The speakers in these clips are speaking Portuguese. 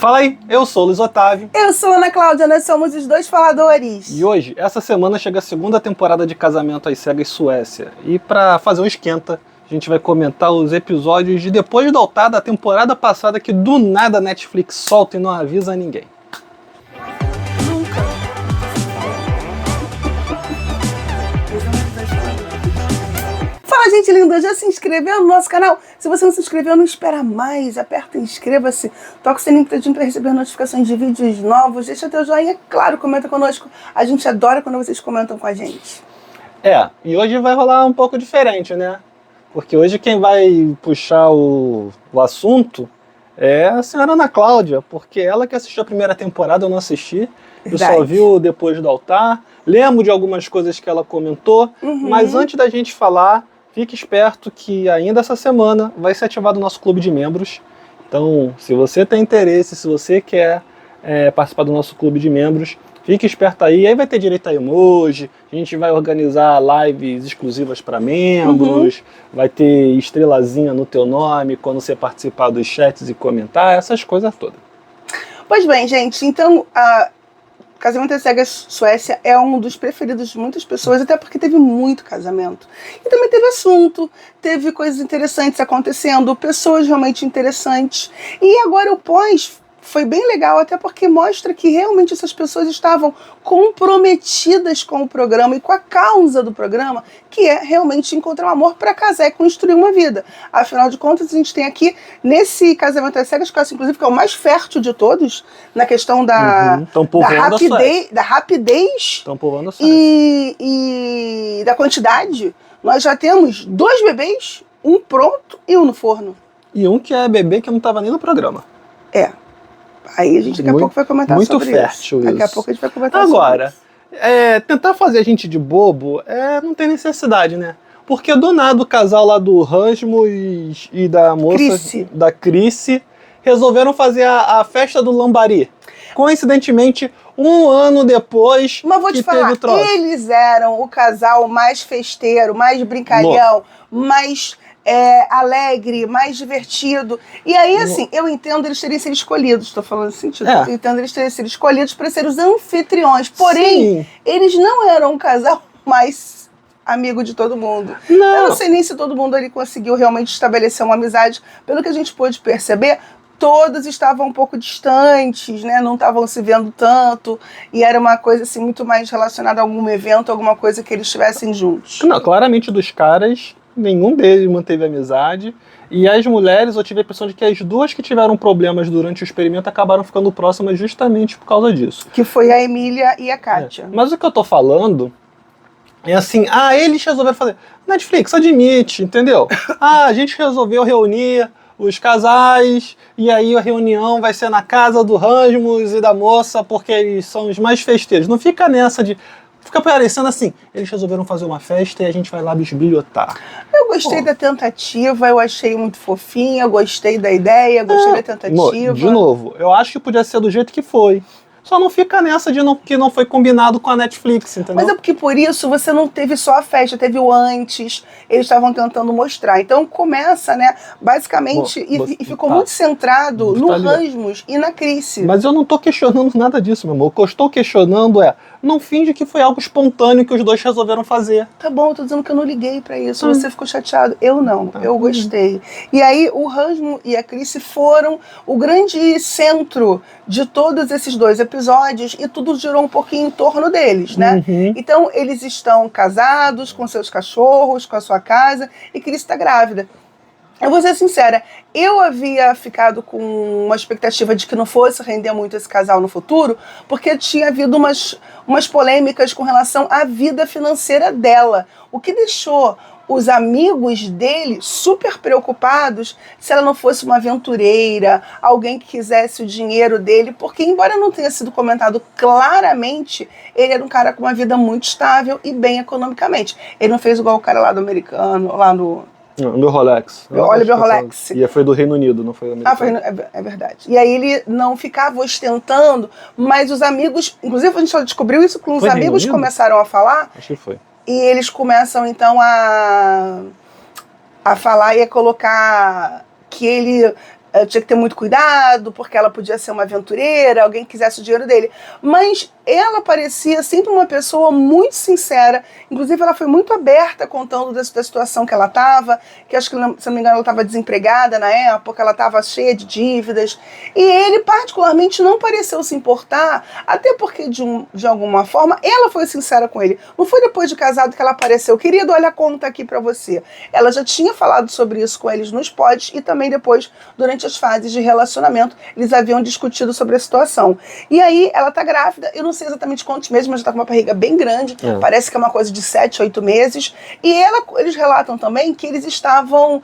Fala aí, eu sou o Luiz Otávio. Eu sou a Ana Cláudia, nós somos os dois faladores. E hoje, essa semana, chega a segunda temporada de Casamento às Cegas Suécia. E pra fazer um esquenta, a gente vai comentar os episódios de Depois do Altar da temporada passada que do nada a Netflix solta e não avisa ninguém. Fala, gente linda, já se inscreveu no nosso canal? Se você não se inscreveu, não espera mais, aperta inscreva-se, toca o sininho para receber notificações de vídeos novos, deixa teu joinha, claro, comenta conosco, a gente adora quando vocês comentam com a gente. E hoje vai rolar um pouco diferente, né? Porque hoje quem vai puxar o assunto é a senhora Ana Cláudia, porque ela que assistiu a primeira temporada, eu não assisti, Verdade. eu só vi o Depois do Altar, lembro de algumas coisas que ela comentou, mas antes da gente falar, fique esperto que ainda essa semana vai ser ativado o nosso clube de membros. Então, se você tem interesse, se você quer participar do nosso clube de membros, fique esperto aí vai ter direito a emoji, a gente vai organizar lives exclusivas para membros, vai ter estrelazinha no teu nome quando você participar dos chats e comentar, essas coisas todas. Pois bem, gente, então Casamento às Cegas Suécia é um dos preferidos de muitas pessoas, até porque teve muito casamento. E também teve assunto, teve coisas interessantes acontecendo, pessoas realmente interessantes. E agora o pós foi bem legal, até porque mostra que realmente essas pessoas estavam comprometidas com o programa e com a causa do programa, que é realmente encontrar um amor para casar e construir uma vida. Afinal de contas, a gente tem aqui, nesse Casamento às Cegas, que eu acho, inclusive, que é o mais fértil de todos, na questão da rapidez e da quantidade. Nós já temos 2 bebês, um pronto e um no forno. E um que é bebê que não estava nem no programa. Aí a gente daqui a pouco vai comentar sobre isso. Muito fértil isso. Daqui a pouco a gente vai comentar sobre isso. Agora, tentar fazer a gente de bobo não tem necessidade, né? Porque do nada o casal lá do Rasmus e da moça, da Chrissy, resolveram fazer a festa do Lambari. Coincidentemente, um ano depois. Mas vou te falar, eles eram o casal mais festeiro, mais brincalhão, mais alegre, mais divertido. E aí, assim, eu entendo eles terem sido escolhidos, estou falando nesse sentido, eu entendo eles terem sido escolhidos para ser os anfitriões. Porém, eles não eram um casal mais amigo de todo mundo. Não. Eu não sei nem se todo mundo ali conseguiu realmente estabelecer uma amizade. Pelo que a gente pôde perceber, todos estavam um pouco distantes, né? Não estavam se vendo tanto, e era uma coisa assim muito mais relacionada a algum evento, alguma coisa que eles estivessem juntos. Não, claramente dos caras, nenhum deles manteve amizade, e as mulheres, eu tive a impressão de que as duas que tiveram problemas durante o experimento acabaram ficando próximas justamente por causa disso. Que foi a Emília e a Kátia. Mas o que eu tô falando é assim, eles resolveram fazer, Netflix, admite, entendeu? A gente resolveu reunir os casais, e aí a reunião vai ser na casa do Rasmus e da moça, porque eles são os mais festeiros. Não fica nessa de... Fica parecendo assim, eles resolveram fazer uma festa e a gente vai lá bisbilhotar. Eu gostei da tentativa, eu achei muito fofinha, eu gostei da ideia, gostei da tentativa. De novo, eu acho que podia ser do jeito que foi. Só não fica nessa de que não foi combinado com a Netflix, entendeu? Mas é porque por isso você não teve só a festa, teve o antes, eles estavam tentando mostrar. Então começa, né, basicamente, e ficou muito centrado no Rasmus e na Chrissy. Mas eu não tô questionando nada disso, meu amor. O que eu estou questionando não finge que foi algo espontâneo que os dois resolveram fazer. Tá bom, eu tô dizendo que eu não liguei pra isso, você ficou chateado. Eu não, eu gostei. E aí o Rasmus e a Chrissy foram o grande centro de todos esses 2 episódios, e tudo girou um pouquinho em torno deles, né? Então eles estão casados, com seus cachorros, com a sua casa, e Chrissy está grávida. Eu vou ser sincera, eu havia ficado com uma expectativa de que não fosse render muito esse casal no futuro, porque tinha havido umas polêmicas com relação à vida financeira dela, o que deixou os amigos dele super preocupados se ela não fosse uma aventureira, alguém que quisesse o dinheiro dele, porque embora não tenha sido comentado claramente, ele era um cara com uma vida muito estável e bem economicamente. Ele não fez igual o cara lá do americano, lá no... Meu Rolex. Olha, meu Rolex. E foi do Reino Unido, não foi do americano. É verdade. E aí ele não ficava ostentando, mas os amigos... Inclusive a gente só descobriu isso quando os amigos começaram a falar. Acho que foi. E eles começam então a falar e a colocar que ele tinha que ter muito cuidado, porque ela podia ser uma aventureira, alguém que quisesse o dinheiro dele. Mas ela parecia sempre uma pessoa muito sincera. Inclusive, ela foi muito aberta contando da situação que ela estava, que acho que, se não me engano, ela estava desempregada na época, ela estava cheia de dívidas. E ele, particularmente, não pareceu se importar, até porque, de alguma forma, ela foi sincera com ele. Não foi depois de casado que ela apareceu, querido, olha a conta aqui para você. Ela já tinha falado sobre isso com eles nos pods e também depois, durante as fases de relacionamento, eles haviam discutido sobre a situação. E aí, ela tá grávida, eu não sei exatamente quantos meses, mas já tá com uma barriga bem grande, parece que é uma coisa de 7, 8 meses, e eles relatam também que eles estavam,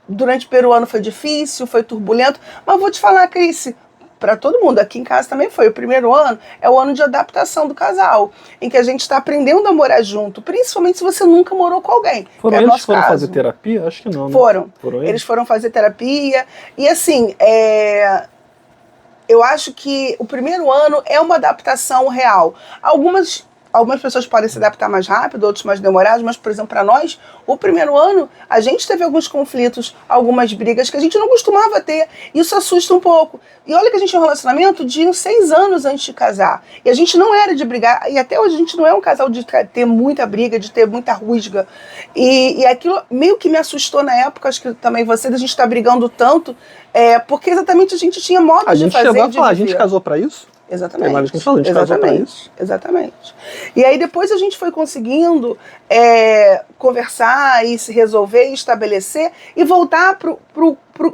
durante o primeiro ano foi difícil, foi turbulento, mas vou te falar, Cris, para todo mundo, aqui em casa também foi, o primeiro ano é o ano de adaptação do casal, em que a gente está aprendendo a morar junto, principalmente se você nunca morou com alguém. Foram eles que foram fazer terapia? Acho que não, né? Foram eles foram fazer terapia, e assim, eu acho que o primeiro ano é uma adaptação real. Algumas pessoas podem se adaptar mais rápido, outros mais demorados, mas, por exemplo, para nós, o primeiro ano, a gente teve alguns conflitos, algumas brigas que a gente não costumava ter. Isso assusta um pouco. E olha que a gente tinha um relacionamento de 6 anos antes de casar. E a gente não era de brigar. E até hoje a gente não é um casal de ter muita briga, de ter muita rusga. E aquilo meio que me assustou na época, acho que também você, da gente estar brigando tanto, porque exatamente a gente tinha modos de fazer. A gente chegou a falar, a gente casou para isso? Exatamente. Tem mais que a gente falou, a gente casou pra isso. Exatamente. E aí depois a gente foi conseguindo conversar e se resolver e estabelecer e voltar pro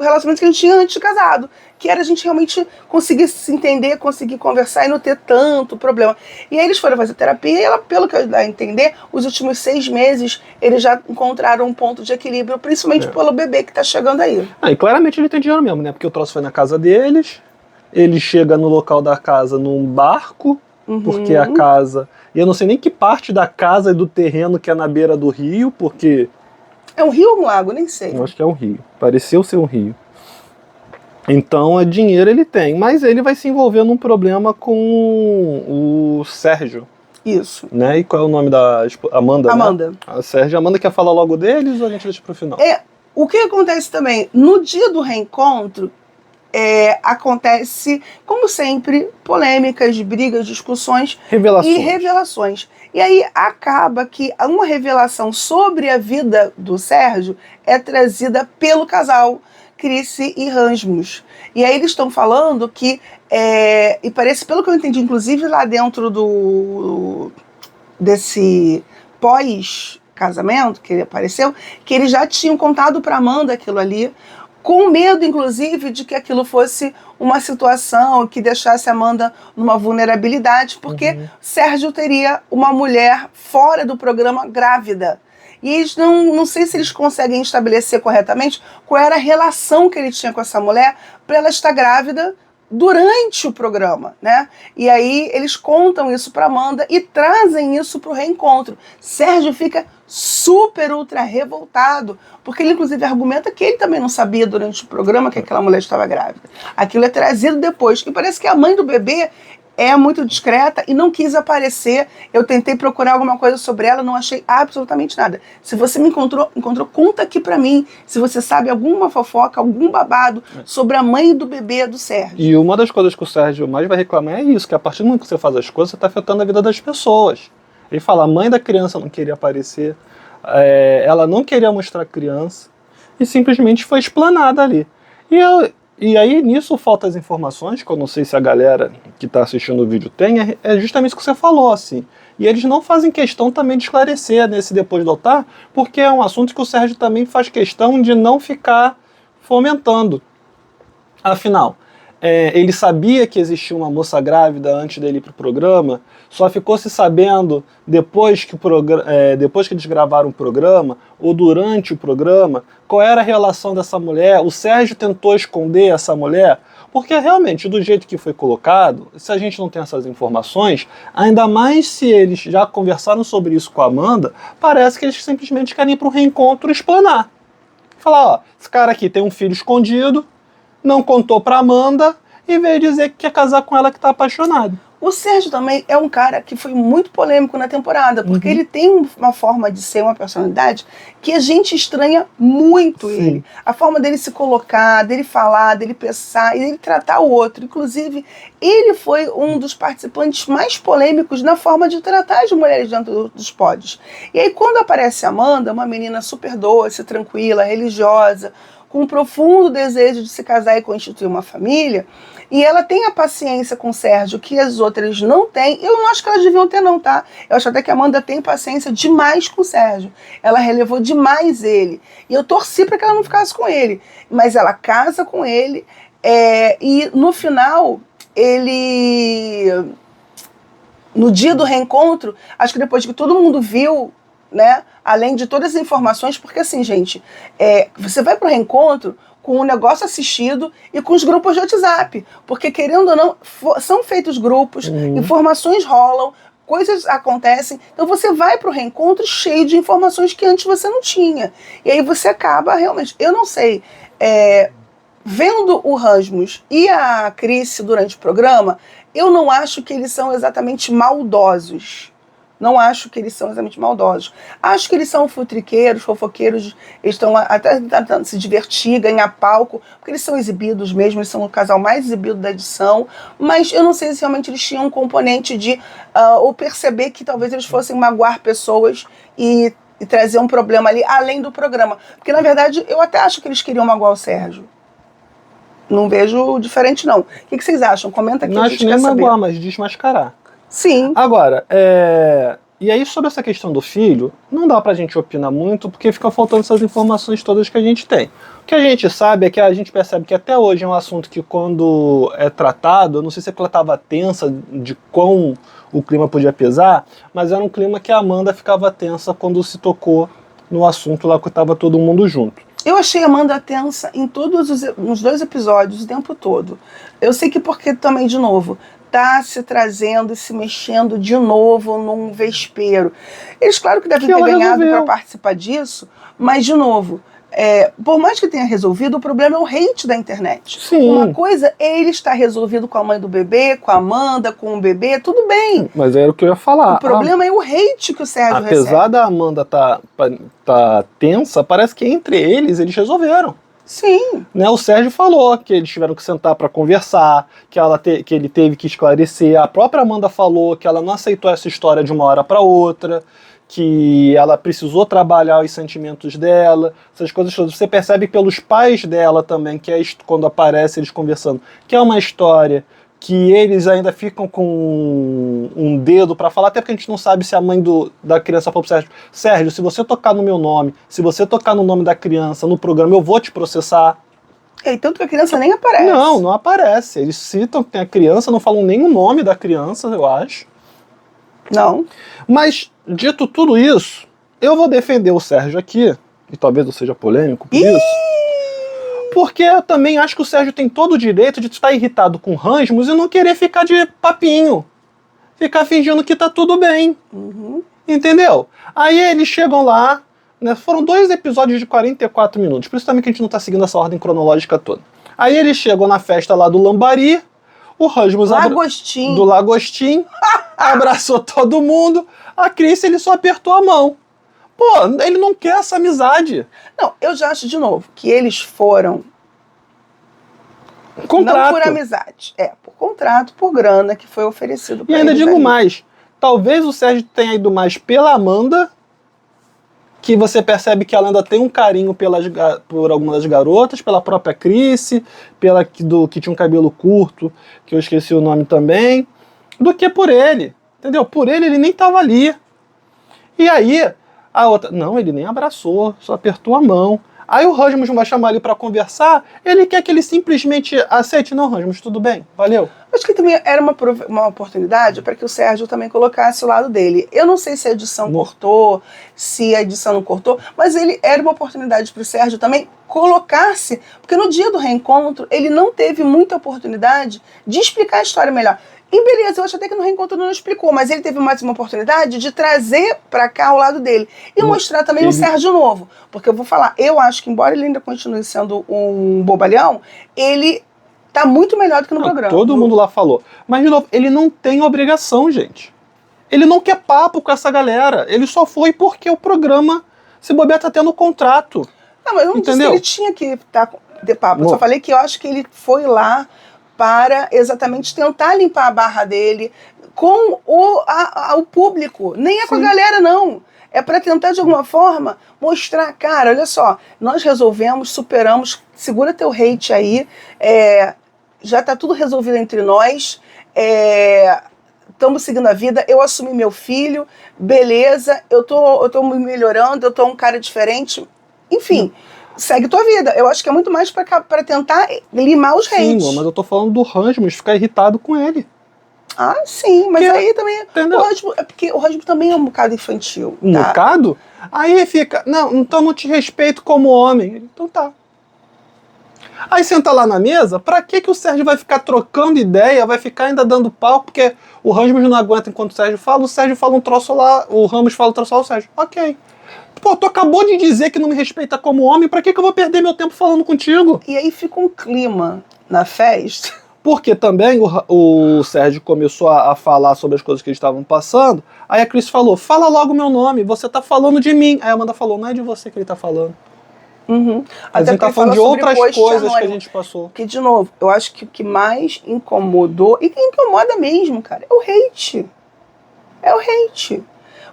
relacionamento que a gente tinha antes de casado, que era a gente realmente conseguir se entender, conseguir conversar e não ter tanto problema. E aí eles foram fazer terapia e ela, pelo que eu dá a entender, os últimos 6 meses eles já encontraram um ponto de equilíbrio, principalmente pelo bebê que tá chegando aí. E claramente ele tem dinheiro mesmo, né? Porque o troço foi na casa deles. Ele chega no local da casa num barco, porque a casa... E eu não sei nem que parte da casa e do terreno que é na beira do rio, porque... É um rio ou um lago? Nem sei. Eu acho que é um rio. Pareceu ser um rio. Então, dinheiro ele tem. Mas ele vai se envolver num problema com o Sérgio. Isso. Né? E qual é o nome da... Amanda, Amanda. Né? A Sérgio. Amanda quer falar logo deles ou a gente deixa pro final? O que acontece também? No dia do reencontro, acontece, como sempre, polêmicas, brigas, discussões e revelações. E aí acaba que uma revelação sobre a vida do Sérgio é trazida pelo casal Cris e Rasmus. E aí eles estão falando que, e parece, pelo que eu entendi, inclusive lá dentro desse pós-casamento que ele apareceu, que eles já tinham contado para Amanda aquilo ali, com medo, inclusive, de que aquilo fosse uma situação que deixasse a Amanda numa vulnerabilidade, porque Sérgio teria uma mulher fora do programa grávida. E eles não sei se eles conseguem estabelecer corretamente qual era a relação que ele tinha com essa mulher para ela estar grávida durante o programa, né? E aí eles contam isso para Amanda e trazem isso para o reencontro. Sérgio fica super ultra revoltado, porque ele inclusive argumenta que ele também não sabia durante o programa que aquela mulher estava grávida. Aquilo é trazido depois, e parece que a mãe do bebê é muito discreta e não quis aparecer. Eu tentei procurar alguma coisa sobre ela, não achei absolutamente nada. Se você me encontrou, conta aqui pra mim. Se você sabe alguma fofoca, algum babado sobre a mãe do bebê do Sérgio. E uma das coisas que o Sérgio mais vai reclamar é isso, que a partir do momento que você faz as coisas, você está afetando a vida das pessoas. Ele fala, a mãe da criança não queria aparecer, ela não queria mostrar a criança, e simplesmente foi explanada ali. E aí, nisso, faltam as informações, que eu não sei se a galera que está assistindo o vídeo tem, é justamente isso que você falou, assim. E eles não fazem questão também de esclarecer nesse depois do altar, porque é um assunto que o Sérgio também faz questão de não ficar fomentando. Afinal, ele sabia que existia uma moça grávida antes dele ir para o programa, só ficou se sabendo depois que eles gravaram o programa, ou durante o programa, qual era a relação dessa mulher. O Sérgio tentou esconder essa mulher, porque realmente, do jeito que foi colocado, se a gente não tem essas informações, ainda mais se eles já conversaram sobre isso com a Amanda, parece que eles simplesmente querem ir para um reencontro explanar. Falar, ó, esse cara aqui tem um filho escondido, não contou pra Amanda e veio dizer que quer casar com ela, que tá apaixonado. O Sérgio também é um cara que foi muito polêmico na temporada, porque ele tem uma forma de ser, uma personalidade, que a gente estranha muito ele. A forma dele se colocar, dele falar, dele pensar e dele tratar o outro. Inclusive, ele foi um dos participantes mais polêmicos na forma de tratar as mulheres dentro dos pódios. E aí, quando aparece a Amanda, uma menina super doce, tranquila, religiosa, com um profundo desejo de se casar e constituir uma família, e ela tem a paciência com o Sérgio que as outras não têm. Eu não acho que elas deviam ter não, tá? Eu acho até que a Amanda tem paciência demais com o Sérgio. Ela relevou demais ele. E eu torci para que ela não ficasse com ele. Mas ela casa com ele, e no final, no dia do reencontro, acho que depois que todo mundo viu, né, além de todas as informações, porque assim, gente, você vai pro reencontro com o negócio assistido e com os grupos de WhatsApp, porque querendo ou não, são feitos grupos, informações rolam, coisas acontecem, então você vai pro reencontro cheio de informações que antes você não tinha, e aí você acaba realmente, eu não sei, vendo o Rasmus e a Cris durante o programa, eu não acho que eles são exatamente maldosos. Não acho que eles são exatamente maldosos. Acho que eles são futriqueiros, fofoqueiros, eles estão até tentando se divertir, ganhar palco, porque eles são exibidos mesmo, eles são o casal mais exibido da edição, mas eu não sei se realmente eles tinham um componente de ou perceber que talvez eles fossem magoar pessoas e trazer um problema ali, além do programa. Porque, na verdade, eu até acho que eles queriam magoar o Sérgio. Não vejo diferente, não. O que vocês acham? Comenta aqui. Não acho nem magoar, mas desmascarar. Sim. Agora, e aí sobre essa questão do filho, não dá pra gente opinar muito, porque fica faltando essas informações todas que a gente tem. O que a gente sabe é que a gente percebe que até hoje é um assunto que quando é tratado, eu não sei se é porque ela estava tensa de quão o clima podia pesar, mas era um clima que a Amanda ficava tensa quando se tocou no assunto lá que estava todo mundo junto. Eu achei a Amanda tensa em nos 2 episódios, o tempo todo. Eu sei que porque também, de novo, tá se trazendo e se mexendo de novo num vespeiro. Eles, claro que devem ter ganhado para participar disso, mas, de novo, por mais que tenha resolvido, o problema é o hate da internet. Sim. Uma coisa é ele estar resolvido com a mãe do bebê, com a Amanda, com o bebê, tudo bem. Mas era o que eu ia falar. O problema é o hate que o Sérgio recebe. Apesar da Amanda tá tensa, parece que entre eles resolveram. Sim. Né, o Sérgio falou que eles tiveram que sentar para conversar, que ele teve que esclarecer. A própria Amanda falou que ela não aceitou essa história de uma hora para outra, que ela precisou trabalhar os sentimentos dela, essas coisas todas. Você percebe pelos pais dela também, que quando aparece eles conversando, que é uma história que eles ainda ficam com um dedo para falar, até porque a gente não sabe se a mãe da criança falou pro Sérgio, se você tocar no meu nome, se você tocar no nome da criança no programa, eu vou te processar. E tanto que a criança nem aparece. Não aparece. Eles citam que tem a criança, não falam nem o nome da criança, eu acho. Não. Mas, dito tudo isso, eu vou defender o Sérgio aqui, e talvez eu seja polêmico por isso, porque eu também acho que o Sérgio tem todo o direito de estar irritado com o Rasmus e não querer ficar de papinho. Ficar fingindo que tá tudo bem. Entendeu? Aí eles chegam lá, né, foram 2 episódios de 44 minutos, por isso também que a gente não tá seguindo essa ordem cronológica toda. Aí eles chegam na festa lá do Lambari, o Rasmus do Lagostim abraçou todo mundo, a Cris ele só apertou a mão. Pô, ele não quer essa amizade. Não, eu já acho, de novo, que eles foram... Contrato. Não por amizade. Por contrato, por grana que foi oferecido pra eles. E ainda digo ali. mais. Talvez o Sérgio tenha ido mais pela Amanda, que você percebe que ela ainda tem um carinho por algumas das garotas, pela própria Cris, pela que tinha um cabelo curto, que eu esqueci o nome também, do que por ele. Entendeu? Por ele nem tava ali. E aí... A outra, não, ele nem abraçou, só apertou a mão. Aí o Rasmus vai chamar ele pra conversar, ele quer que ele simplesmente aceite. Não, Rasmus, tudo bem, valeu. Acho que também era uma oportunidade para que o Sérgio também colocasse o lado dele. Eu não sei se a edição cortou, se a edição não cortou, mas era uma oportunidade para o Sérgio também colocar-se, porque no dia do reencontro ele não teve muita oportunidade de explicar a história melhor. E beleza, eu acho até que no reencontro não explicou, mas ele teve mais uma oportunidade de trazer pra cá o lado dele. E mostrar também o Sérgio novo. Porque eu vou falar, eu acho que embora ele ainda continue sendo um bobalhão, ele Tá muito melhor do que no programa. Todo mundo lá falou. Mas, de novo, ele não tem obrigação, gente. Ele não quer papo com essa galera. Ele só foi porque o programa, se bobear, tá tendo contrato. Não, mas eu não disse que ele tinha que ter papo. Eu só falei que eu acho que ele foi lá para exatamente tentar limpar a barra dele com o público. Nem é com a galera, não. É para tentar, de alguma forma, mostrar, cara, olha só, nós resolvemos, superamos, segura teu hate aí, já tá tudo resolvido entre nós, estamos seguindo a vida, eu assumi meu filho, beleza, eu tô me melhorando, eu tô um cara diferente, enfim, segue tua vida. Eu acho que é muito mais para tentar limar os hates. Sim, mas eu tô falando do Rasmus ficar irritado com ele. Ah, sim, mas aí também. Entendeu? Porque o Rasmus também é um bocado infantil. Um bocado? Aí fica, não, então não te respeito como homem. Então tá. Aí senta lá na mesa, pra que o Sérgio vai ficar trocando ideia, vai ficar ainda dando pau, porque o Rasmus não aguenta enquanto o Sérgio fala um troço lá, o Ramos fala um troço lá, o Sérgio, ok. Pô, tu acabou de dizer que não me respeita como homem, pra que eu vou perder meu tempo falando contigo? E aí fica um clima na festa. Porque também o Sérgio começou a falar sobre as coisas que eles estavam passando, aí a Cris falou, fala logo meu nome, você tá falando de mim. Aí a Amanda falou, não é de você que ele tá falando. Uhum. Até porque ele tá falando de outras coisas que a gente passou. Que, de novo, eu acho que o que mais incomodou, e que incomoda mesmo, cara, é o hate. É o hate.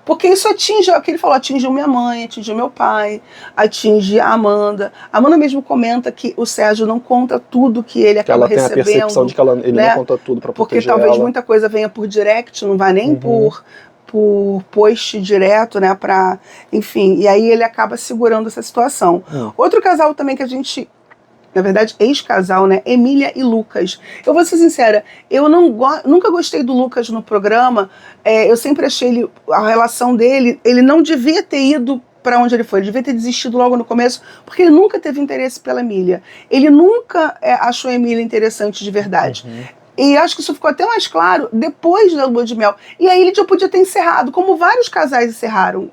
Porque isso atinge, o que ele falou, atingiu minha mãe, atingiu meu pai, atinge a Amanda. A Amanda mesmo comenta que o Sérgio não conta tudo que ele acaba recebendo. Ela tem a percepção de que ele não conta tudo pra proteger porque talvez ela. muita coisa venha por direct, não vai nem por post direto, né, enfim, e aí ele acaba segurando essa situação. Outro casal também que a gente, na verdade, ex-casal, né, Emília e Lucas. Eu vou ser sincera, eu nunca gostei do Lucas no programa, eu sempre achei a relação dele, ele não devia ter ido para onde ele foi, ele devia ter desistido logo no começo, porque ele nunca teve interesse pela Emília. Ele nunca achou a Emília interessante de verdade. E acho que isso ficou até mais claro depois da lua de mel. E aí ele já podia ter encerrado, como vários casais encerraram.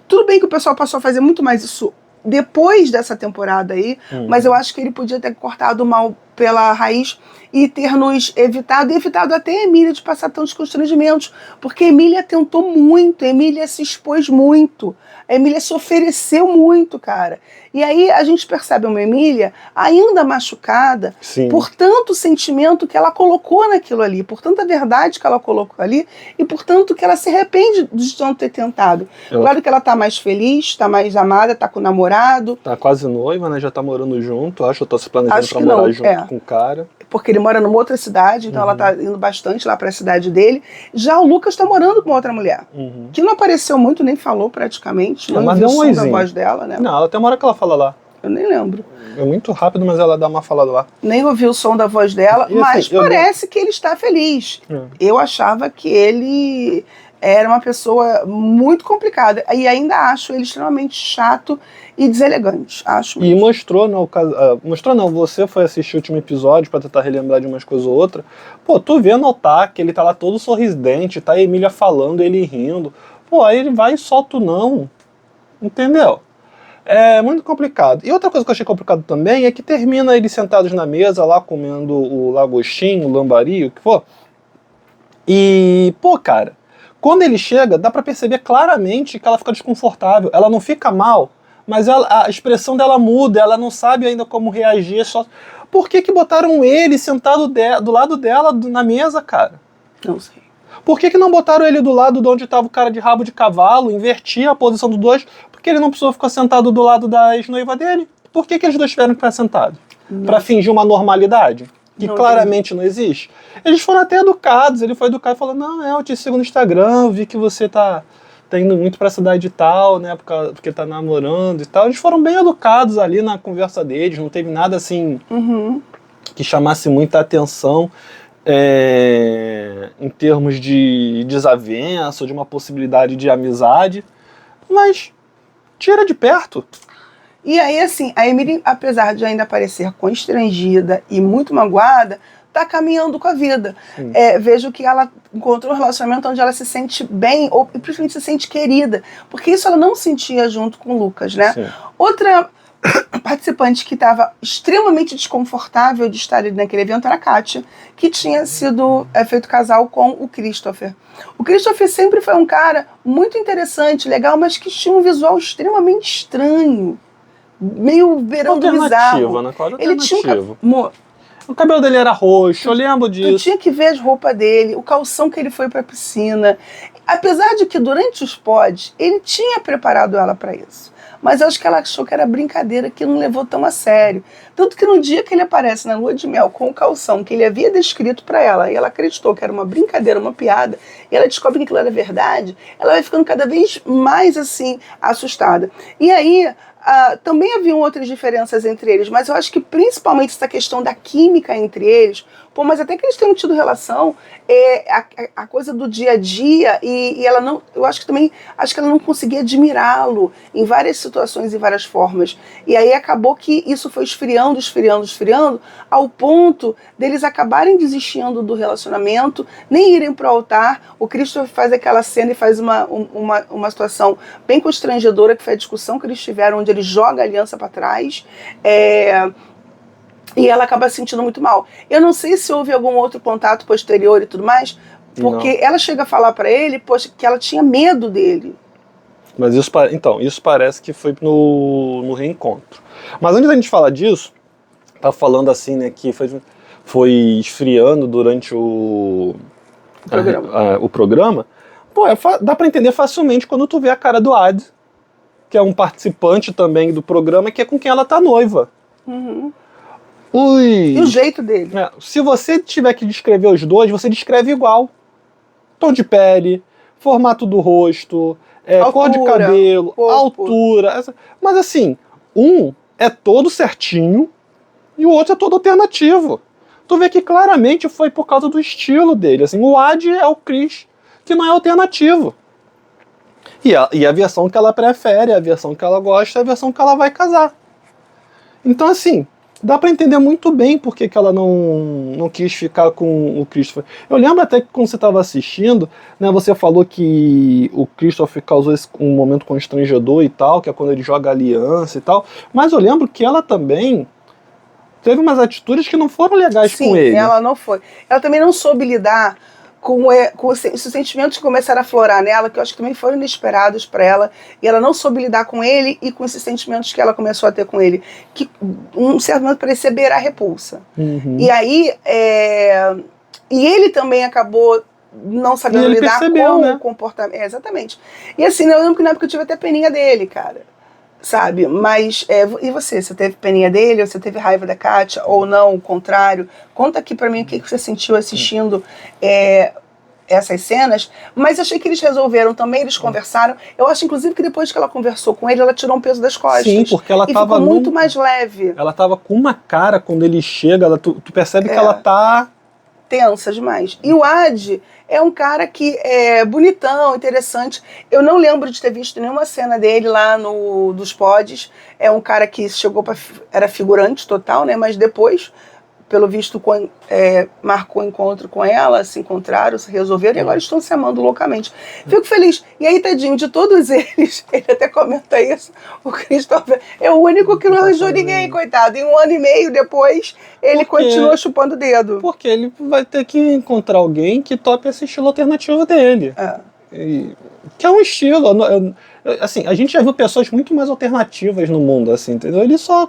Tudo bem que o pessoal passou a fazer muito mais isso depois dessa temporada aí, mas eu acho que ele podia ter cortado mal pela raiz e ter nos evitado até a Emília de passar tantos constrangimentos, porque a Emília tentou muito, a Emília se expôs muito, a Emília se ofereceu muito, cara. E aí a gente percebe uma Emília ainda machucada por tanto sentimento que ela colocou naquilo ali, por tanta verdade que ela colocou ali e por tanto que ela se arrepende de não ter tentado. Claro que ela tá mais feliz, tá mais amada, tá com o namorado. Tá quase noiva, né? Já tá morando junto, acho que eu tô se planejando pra morar junto com o cara. Porque ele mora numa outra cidade, então ela tá indo bastante lá pra cidade dele. Já o Lucas tá morando com outra mulher, que não apareceu muito, nem falou praticamente, não viu o som da voz dela, né? Não, tem uma hora que ela fala lá. Eu nem lembro. É muito rápido, mas ela dá uma falada lá. Nem ouvi o som da voz dela, mas parece que ele está feliz. Eu achava que ele era uma pessoa muito complicada. E ainda acho ele extremamente chato e deselegante. Acho mesmo. E mostrou, não, você foi assistir o último episódio pra tentar relembrar de umas coisas ou outra. Pô, tu vê notar que ele tá lá todo sorridente, tá a Emília falando, ele rindo. Pô, aí ele vai e solta o não. Entendeu? É muito complicado. E outra coisa que eu achei complicado também é que termina eles sentados na mesa lá, comendo o lagostim, o lambari, o que for. E, pô, cara, quando ele chega, dá pra perceber claramente que ela fica desconfortável. Ela não fica mal, mas a expressão dela muda, ela não sabe ainda como reagir. Por que botaram ele sentado do lado dela na mesa, cara? Não sei. Por que não botaram ele do lado de onde estava o cara de rabo de cavalo, invertir a posição dos dois? Porque ele não precisou ficar sentado do lado da ex-noiva dele. Por que eles dois tiveram que ficar sentados? Pra fingir uma normalidade? Que claramente não existe. Eles foram até educados, ele foi educado e falou, não, eu te sigo no Instagram, eu vi que você tá indo muito pra cidade e tal, né, porque tá namorando e tal. Eles foram bem educados ali na conversa deles, não teve nada assim que chamasse muita atenção em termos de desavença, ou de uma possibilidade de amizade, mas tira de perto. E aí, assim, a Emília, apesar de ainda parecer constrangida e muito magoada, tá caminhando com a vida. Vejo que ela encontrou um relacionamento onde ela se sente bem, ou principalmente se sente querida, porque isso ela não sentia junto com o Lucas, né? Outra participante que estava extremamente desconfortável de estar ali naquele evento era a Kátia, que tinha sido feito casal com o Christopher. O Christopher sempre foi um cara muito interessante, legal, mas que tinha um visual extremamente estranho, meio beirando bizarro. Né, Cláudia? Ele tinha o cabelo dele era roxo, eu lembro disso. Tu tinha que ver as roupas dele, o calção que ele foi pra piscina. Apesar de que durante os pods, ele tinha preparado ela para isso. Mas eu acho que ela achou que era brincadeira, que não levou tão a sério. Tanto que no dia que ele aparece na lua de mel com o calção que ele havia descrito para ela, e ela acreditou que era uma brincadeira, uma piada, e ela descobre que aquilo era verdade, ela vai ficando cada vez mais assim, assustada. E aí, também haviam outras diferenças entre eles, mas eu acho que principalmente essa questão da química entre eles, mas até que eles tenham tido relação, a coisa do dia a dia, e ela não, eu acho que também, acho que ela não conseguia admirá-lo em várias situações e várias formas. E aí acabou que isso foi esfriando, ao ponto deles acabarem desistindo do relacionamento, nem irem pro altar. O Christopher faz aquela cena e faz uma situação bem constrangedora, que foi a discussão que eles tiveram, onde ele joga a aliança para trás, e ela acaba se sentindo muito mal. Eu não sei se houve algum outro contato posterior e tudo mais, porque não. Ela chega a falar para ele, poxa, que ela tinha medo dele. Mas isso parece que foi no reencontro. Mas antes da gente falar disso, tá falando assim, né, que foi esfriando durante o programa. Pô, dá pra entender facilmente quando tu vê a cara do Ad, que é um participante também do programa, que é com quem ela tá noiva. Uhum. E o jeito dele. Se você tiver que descrever os dois, você descreve igual. Tom de pele, formato do rosto, cor de cabelo, corpo. Altura. Mas assim, um é todo certinho e o outro é todo alternativo. Tu vê que claramente foi por causa do estilo dele. Assim, o Ad é o Chris, que não é alternativo. E a versão que ela prefere, a versão que ela gosta, é a versão que ela vai casar. Então assim, dá pra entender muito bem por que ela não quis ficar com o Christopher. Eu lembro até que quando você estava assistindo, né, você falou que o Christopher causou um momento constrangedor e tal, que é quando ele joga a aliança e tal, mas eu lembro que ela também teve umas atitudes que não foram legais com ele. Sim, ela não foi. Ela também não soube lidar com os sentimentos que começaram a florar nela, que eu acho que também foram inesperados para ela, e ela não soube lidar com ele e com esses sentimentos que ela começou a ter com ele, que um certo momento parecia beirar a repulsa. Uhum. E aí, e ele também acabou não sabendo lidar com o comportamento. Exatamente. E assim, eu lembro que na época eu tive até peninha dele, cara. Sabe? Mas, e você? Você teve peninha dele? Ou você teve raiva da Kátia? Ou não, o contrário? Conta aqui pra mim o que você sentiu assistindo essas cenas. Mas achei que eles resolveram também, eles conversaram. Eu acho, inclusive, que depois que ela conversou com ele, ela tirou um peso das costas. Sim, porque ela tava ficou muito mais leve. Ela tava com uma cara quando ele chega, tu percebe que ela tá tensa demais. E o Ad é um cara que é bonitão, interessante. Eu não lembro de ter visto nenhuma cena dele lá dos pods. É um cara que chegou era figurante total, né? Mas depois, pelo visto, marcou encontro com ela, se encontraram, se resolveram e agora estão se amando loucamente. Fico feliz. E aí, tadinho, de todos eles, ele até comenta isso, o Christopher é o único que não arranjou ninguém, coitado. Em 1 ano e meio depois, ele continua chupando o dedo. Porque ele vai ter que encontrar alguém que tope esse estilo alternativo dele. Que é um estilo. Assim, a gente já viu pessoas muito mais alternativas no mundo, assim, entendeu? Ele só...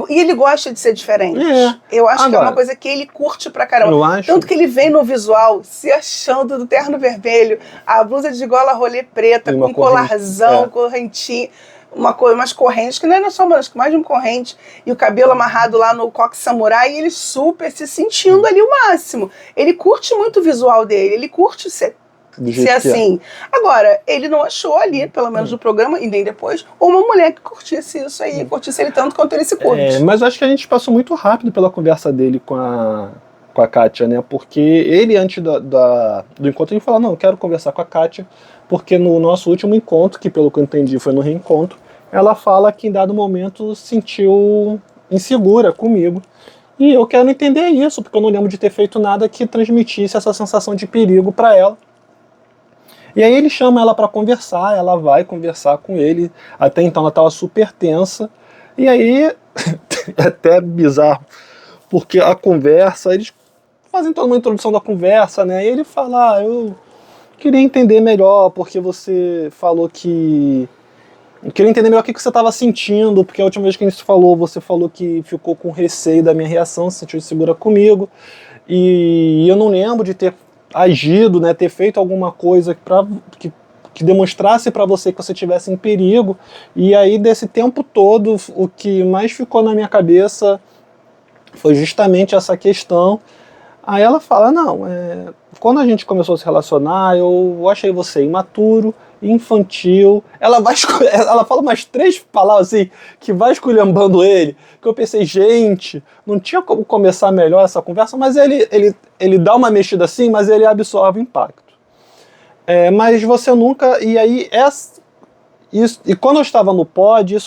E ele gosta de ser diferente. Eu acho que é uma coisa que ele curte pra caramba. Tanto que ele vem no visual se achando do terno vermelho, a blusa de gola rolê preta, com um colarzão, correntinho, umas correntes, que não é só acho que mais de uma corrente, e o cabelo amarrado lá no coque samurai, e ele super se sentindo ali o máximo. Ele curte muito o visual dele, ele curte ser assim. Agora, ele não achou ali, pelo menos no programa, e nem depois, uma mulher que curtisse isso aí, curtisse ele tanto quanto ele se curte. Mas eu acho que a gente passou muito rápido pela conversa dele com a Kátia, né? Porque ele, antes do encontro, ele falou, não, eu quero conversar com a Kátia, porque no nosso último encontro, que pelo que eu entendi foi no reencontro, ela fala que em dado momento se sentiu insegura comigo. E eu quero entender isso, porque eu não lembro de ter feito nada que transmitisse essa sensação de perigo para ela. E aí ele chama ela para conversar, ela vai conversar com ele, até então ela estava super tensa, e aí é até bizarro, porque a conversa, eles fazem toda uma introdução da conversa, né, e ele fala, eu queria entender melhor, porque você falou que... Eu queria entender melhor o que você estava sentindo, porque a última vez que a gente falou, você falou que ficou com receio da minha reação, se sentiu insegura comigo, e eu não lembro de ter agido, né, ter feito alguma coisa que demonstrasse para você que você estivesse em perigo, e aí desse tempo todo, o que mais ficou na minha cabeça foi justamente essa questão. Aí ela fala, não, quando a gente começou a se relacionar, eu achei você imaturo, infantil. Ela fala umas 3 palavras assim, que vai esculhambando ele, que eu pensei, gente, não tinha como começar melhor essa conversa, mas ele dá uma mexida assim, mas ele absorve o impacto. Mas você nunca... E aí, e quando eu estava no pod,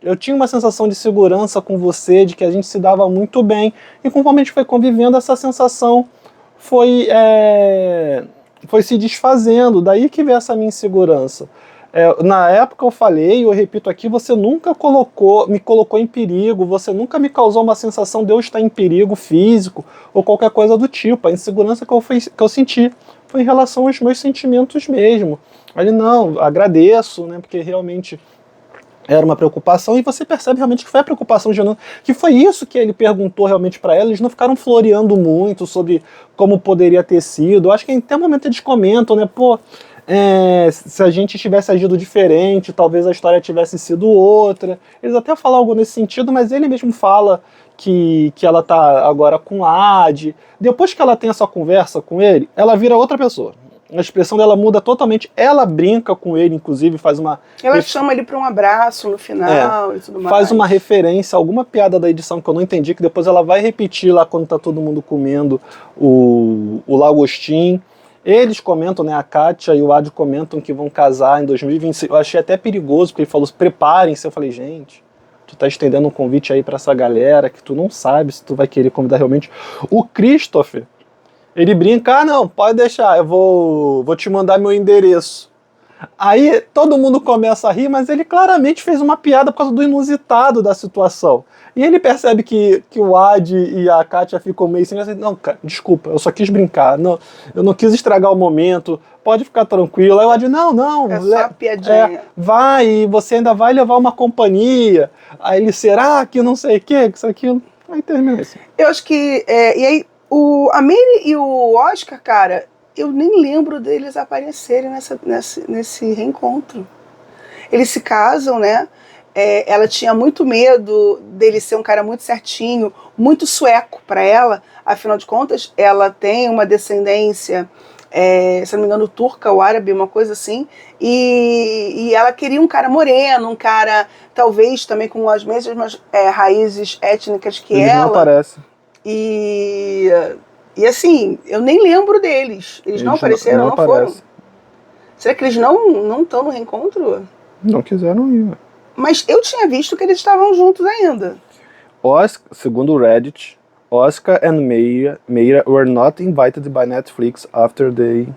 eu tinha uma sensação de segurança com você, de que a gente se dava muito bem, e conforme a gente foi convivendo, essa sensação foi se desfazendo, daí que veio essa minha insegurança. Na época eu falei, eu repito aqui, você nunca me colocou em perigo, você nunca me causou uma sensação de eu estar em perigo físico, ou qualquer coisa do tipo. A insegurança que eu senti foi em relação aos meus sentimentos mesmo. Ele, não, agradeço, né, porque realmente... era uma preocupação, e você percebe realmente que foi a preocupação genuína, que foi isso que ele perguntou realmente para ela. Eles não ficaram floreando muito sobre como poderia ter sido. Eu acho que até o momento eles comentam, né, pô, se a gente tivesse agido diferente, talvez a história tivesse sido outra. Eles até falam algo nesse sentido, mas ele mesmo fala que ela tá agora com Ad. Depois que ela tem essa conversa com ele, ela vira outra pessoa. A expressão dela muda totalmente. Ela brinca com ele, inclusive faz uma... Ela chama ele para um abraço no final e tudo mais. Faz uma referência, alguma piada da edição que eu não entendi, que depois ela vai repetir lá quando tá todo mundo comendo o lagostim. Eles comentam, né, a Kátia e o Ad comentam que vão casar em 2026. Eu achei até perigoso, porque ele falou, preparem-se. Eu falei, gente, tu tá estendendo um convite aí para essa galera que tu não sabe se tu vai querer convidar realmente. O Christopher, ele brinca, não, pode deixar, eu vou te mandar meu endereço. Aí todo mundo começa a rir, mas ele claramente fez uma piada por causa do inusitado da situação. E ele percebe que o Ad e a Kátia ficam meio assim, não, cara, desculpa, eu só quis brincar, não, eu não quis estragar o momento, pode ficar tranquilo. Aí o Ad, não, é só piadinha. Vai, e você ainda vai levar uma companhia. Aí ele, será que não sei o que, isso, aquilo. Aí termina assim. Eu acho que, e aí, a Mary e o Oscar, cara, eu nem lembro deles aparecerem nesse reencontro. Eles se casam, né? Ela tinha muito medo dele ser um cara muito certinho, muito sueco para ela. Afinal de contas, ela tem uma descendência, se não me engano, turca ou árabe, uma coisa assim. E ela queria um cara moreno, um cara talvez também com as mesmas raízes étnicas que Eles ela. não aparecem. E assim, eu nem lembro deles. Eles não apareceram, não foram? Será que eles não estão no reencontro? Não quiseram ir. Mas eu tinha visto que eles estavam juntos ainda. Segundo o Reddit, Oscar and Meira were not invited by Netflix after they...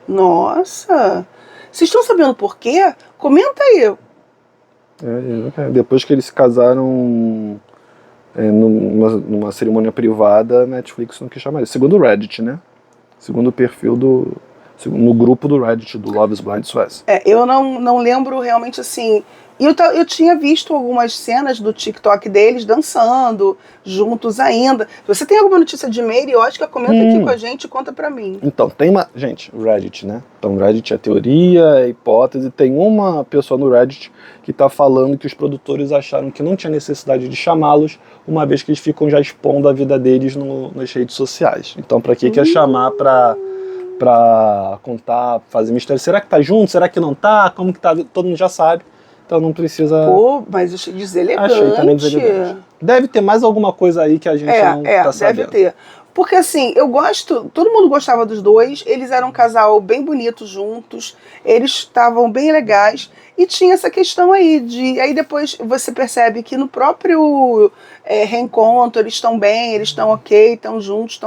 Nossa! Vocês estão sabendo por quê? Comenta aí. Depois que eles se casaram... numa cerimônia privada, a Netflix não quis chamar ele. Segundo o Reddit, né? Segundo o perfil no grupo do Reddit, do Love is Blind Suécia. Eu não lembro realmente assim... Eu tinha visto algumas cenas do TikTok deles dançando, juntos ainda. Se você tem alguma notícia de Mary e Oscar, comenta aqui com a gente e conta pra mim. Então, tem uma... Gente, Reddit, né? Então, Reddit é teoria, é hipótese. Tem uma pessoa no Reddit que tá falando que os produtores acharam que não tinha necessidade de chamá-los, uma vez que eles ficam já expondo a vida deles nas redes sociais. Então, pra que ia chamar pra contar, fazer mistério? Será que tá junto? Será que não tá? Como que tá? Todo mundo já sabe. Então não precisa... Pô, mas eu achei deselegante. Achei também deselegante. Deve ter mais alguma coisa aí que a gente não tá sabendo. Deve ter. Porque assim, todo mundo gostava dos dois, eles eram um casal bem bonito juntos, eles estavam bem legais, e tinha essa questão aí aí depois você percebe que no próprio reencontro eles estão bem, eles estão ok, estão juntos,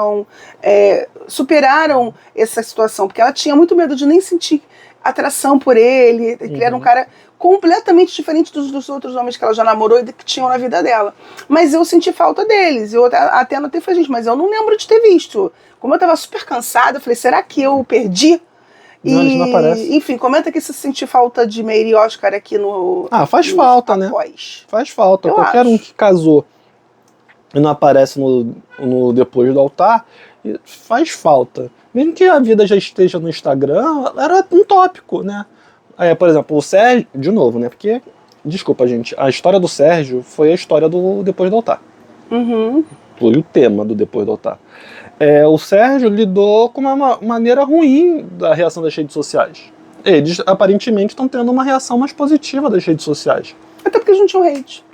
superaram essa situação, porque ela tinha muito medo de nem sentir atração por ele, que ele era um cara completamente diferente dos outros homens que ela já namorou e que tinham na vida dela. Mas eu senti falta deles. Eu até anotei e falei, gente, mas eu não lembro de ter visto. Como eu tava super cansada, eu falei, será que eu perdi? Não, eles não aparecem. Enfim, comenta que se sentir falta de Meire e Oscar aqui no... faz no falta, né? após. Faz falta. Eu Qualquer acho. um que casou e não aparece no depois do altar, faz falta. Mesmo que a vida já esteja no Instagram, era um tópico, né? Por exemplo, o Sérgio, de novo, né? Porque, desculpa, gente, a história do Sérgio foi a história do depois do altar. Foi o tema do depois do altar. O Sérgio lidou com uma maneira ruim da reação das redes sociais. Eles, aparentemente, estão tendo uma reação mais positiva das redes sociais. Até porque eles não tinham hate.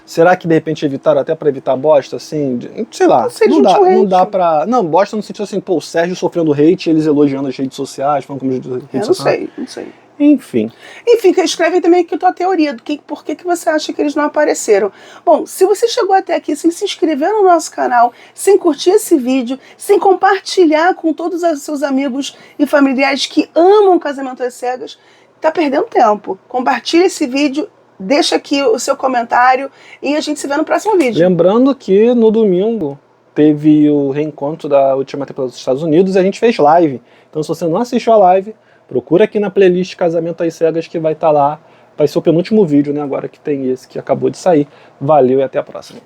Será que de repente evitaram até pra evitar bosta, assim? Sei lá. Não dá pra. Não, bosta no sentido assim, pô, o Sérgio sofrendo hate, eles elogiando as redes sociais, falando como redes sociais. Não sei. Enfim, escreve também aqui a tua teoria por que você acha que eles não apareceram. Bom, se você chegou até aqui sem se inscrever no nosso canal, sem curtir esse vídeo, sem compartilhar com todos os seus amigos e familiares que amam Casamento às Cegas, tá perdendo tempo. Compartilha esse vídeo, deixa aqui o seu comentário e a gente se vê no próximo vídeo. Lembrando que no domingo teve o reencontro da última temporada dos Estados Unidos e a gente fez live. Então se você não assistiu a live, procura aqui na playlist Casamento às Cegas que vai estar lá. Vai ser o penúltimo vídeo, né? Agora que tem esse que acabou de sair. Valeu e até a próxima.